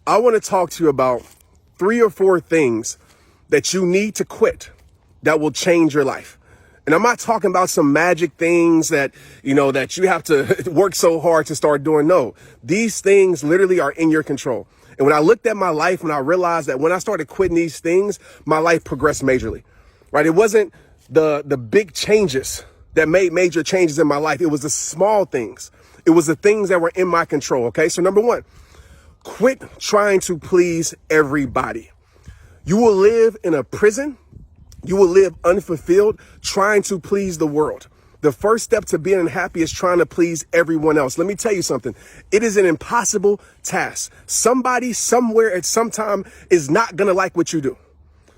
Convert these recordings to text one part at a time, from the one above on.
I want to talk to you about 3 or 4 things that you need to quit that will change your life. And I'm not talking about some magic things that, that you have to work so hard to start doing. No, these things literally are in your control. And when I looked at my life, when I realized that when I started quitting these things, my life progressed majorly, right? It wasn't the big changes that made major changes in my life. It was the small things. It was the things that were in my control. Okay. So number one, quit trying to please everybody. You will live in a prison. You will live unfulfilled trying to please the world. The first step to being happy is trying to please everyone else. Let me tell you something. It is an impossible task. Somebody, somewhere, at some time is not going to like what you do.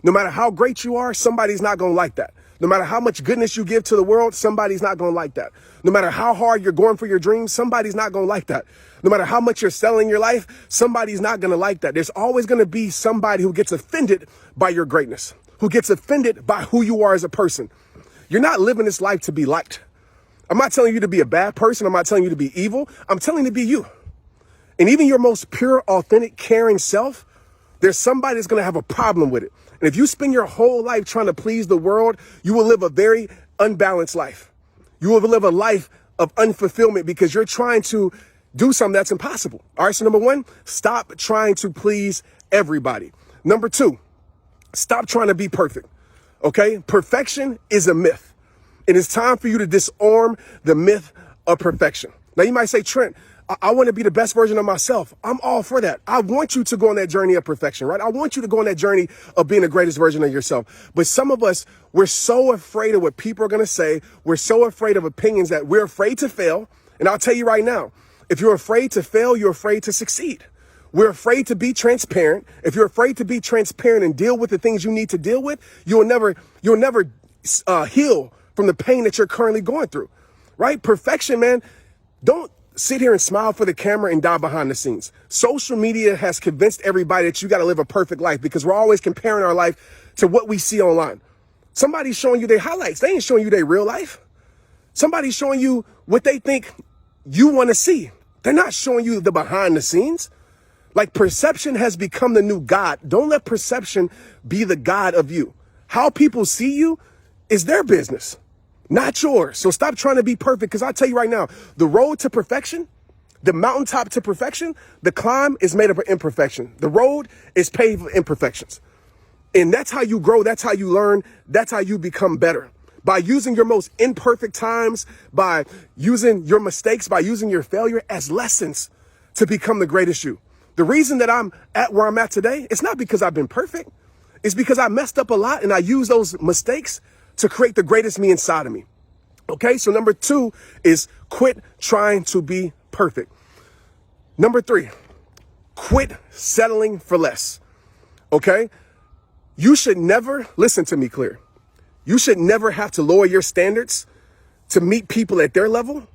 No matter how great you are, somebody's not going to like that. No matter how much goodness you give to the world, somebody's not going to like that. No matter how hard you're going for your dreams, somebody's not going to like that. No matter how much you're selling your life, somebody's not going to like that. There's always going to be somebody who gets offended by your greatness, who gets offended by who you are as a person. You're not living this life to be liked. I'm not telling you to be a bad person. I'm not telling you to be evil. I'm telling you to be you. And even your most pure, authentic, caring self, there's somebody that's going to have a problem with it. And if you spend your whole life trying to please the world, you will live a very unbalanced life. You will live a life of unfulfillment because you're trying to do something that's impossible. All right. So number one, stop trying to please everybody. Number two, stop trying to be perfect. Okay. Perfection is a myth. It is time for you to disarm the myth of perfection. Now you might say, Trent, I want to be the best version of myself. I'm all for that. I want you to go on that journey of perfection, right? I want you to go on that journey of being the greatest version of yourself. But some of us, we're so afraid of what people are going to say. We're so afraid of opinions that we're afraid to fail. And I'll tell you right now, if you're afraid to fail, you're afraid to succeed. We're afraid to be transparent. If you're afraid to be transparent and deal with the things you need to deal with, you'll never heal from the pain that you're currently going through, right? Perfection, man. Don't sit here and smile for the camera and die behind the scenes. Social media has convinced everybody that you got to live a perfect life because we're always comparing our life to what we see online. Somebody's showing you their highlights. They ain't showing you their real life. Somebody's showing you what they think you want to see. They're not showing you the behind the scenes. Like perception has become the new God. Don't let perception be the God of you. How people see you is their business, not yours. So stop trying to be perfect because I'll tell you right now, the road to perfection, the mountaintop to perfection, the climb is made up of imperfection. The road is paved with imperfections. And that's how you grow. That's how you learn. That's how you become better. By using your most imperfect times, by using your mistakes, by using your failure as lessons to become the greatest you. The reason that I'm at where I'm at today, it's not because I've been perfect. It's because I messed up a lot and I use those mistakes to create the greatest me inside of me. Okay, so number two is quit trying to be perfect. Number three, quit settling for less. Okay, you should never, listen to me clear. You should never have to lower your standards to meet people at their level.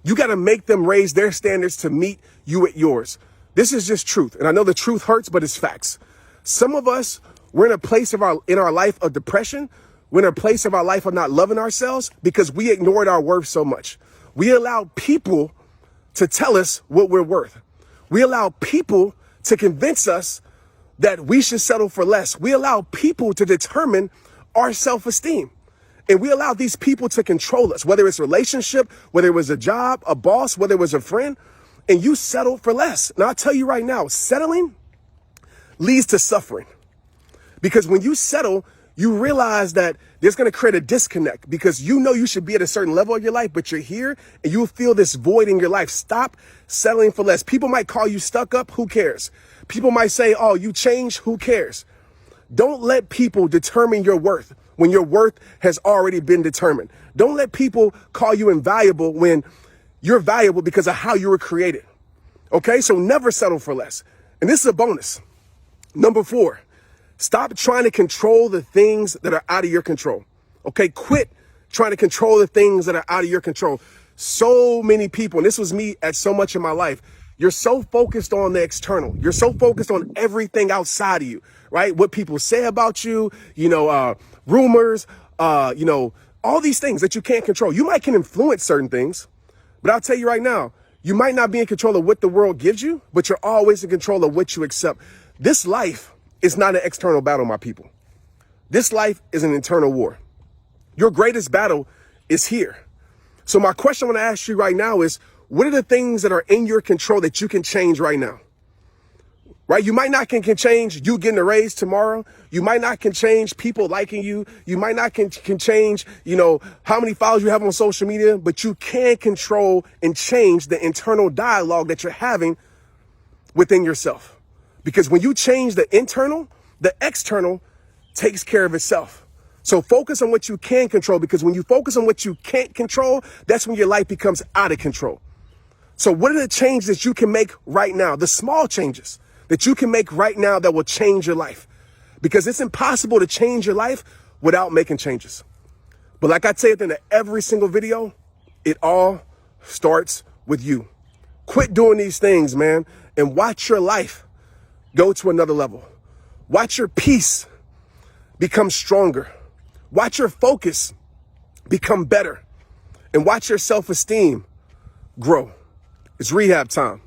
You got to make them raise their standards to meet you at yours. This is just truth. And I know the truth hurts, but it's facts. Some of us, we're in a place in our life of depression. We're in a place of our life of not loving ourselves because we ignored our worth so much. We allow people to tell us what we're worth. We allow people to convince us that we should settle for less. We allow people to determine our self-esteem. And we allow these people to control us, whether it's a relationship, whether it was a job, a boss, whether it was a friend, and you settle for less. Now, I'll tell you right now, settling leads to suffering. Because when you settle, you realize that there's going to create a disconnect because you know you should be at a certain level of your life, but you're here and you'll feel this void in your life. Stop settling for less. People might call you stuck up. Who cares? People might say, oh, you changed. Who cares? Don't let people determine your worth when your worth has already been determined. Don't let people call you invaluable when you're valuable because of how you were created. Okay, so never settle for less. And this is a bonus. Number 4, stop trying to control the things that are out of your control. Okay, quit trying to control the things that are out of your control. So many people, and this was me at so much in my life, you're so focused on the external. You're so focused on everything outside of you, right? What people say about you, rumors, all these things that you can't control. You might can influence certain things, but I'll tell you right now, You might not be in control of what the world gives you, but you're always in control of what you accept. This life is not an external battle, my people. This life is an internal war. Your greatest battle is here. So my question I want to ask you right now is, what are the things that are in your control that you can change right now? Right? You might not can change you getting a raise tomorrow. You might not can change people liking you. You might not can change, how many followers you have on social media, but you can control and change the internal dialogue that you're having within yourself. Because when you change the internal, the external takes care of itself. So focus on what you can control, because when you focus on what you can't control, that's when your life becomes out of control. So what are the changes that you can make right now? The small changes that you can make right now that will change your life, because it's impossible to change your life without making changes. But like I say at the end of every single video, it all starts with you. Quit doing these things, man, and watch your life go to another level. Watch your peace become stronger. Watch your focus become better, and watch your self-esteem grow. It's rehab time.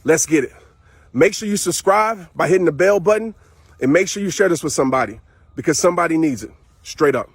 Let's get it. Make sure you subscribe by hitting the bell button, and make sure you share this with somebody, because somebody needs it. Straight up.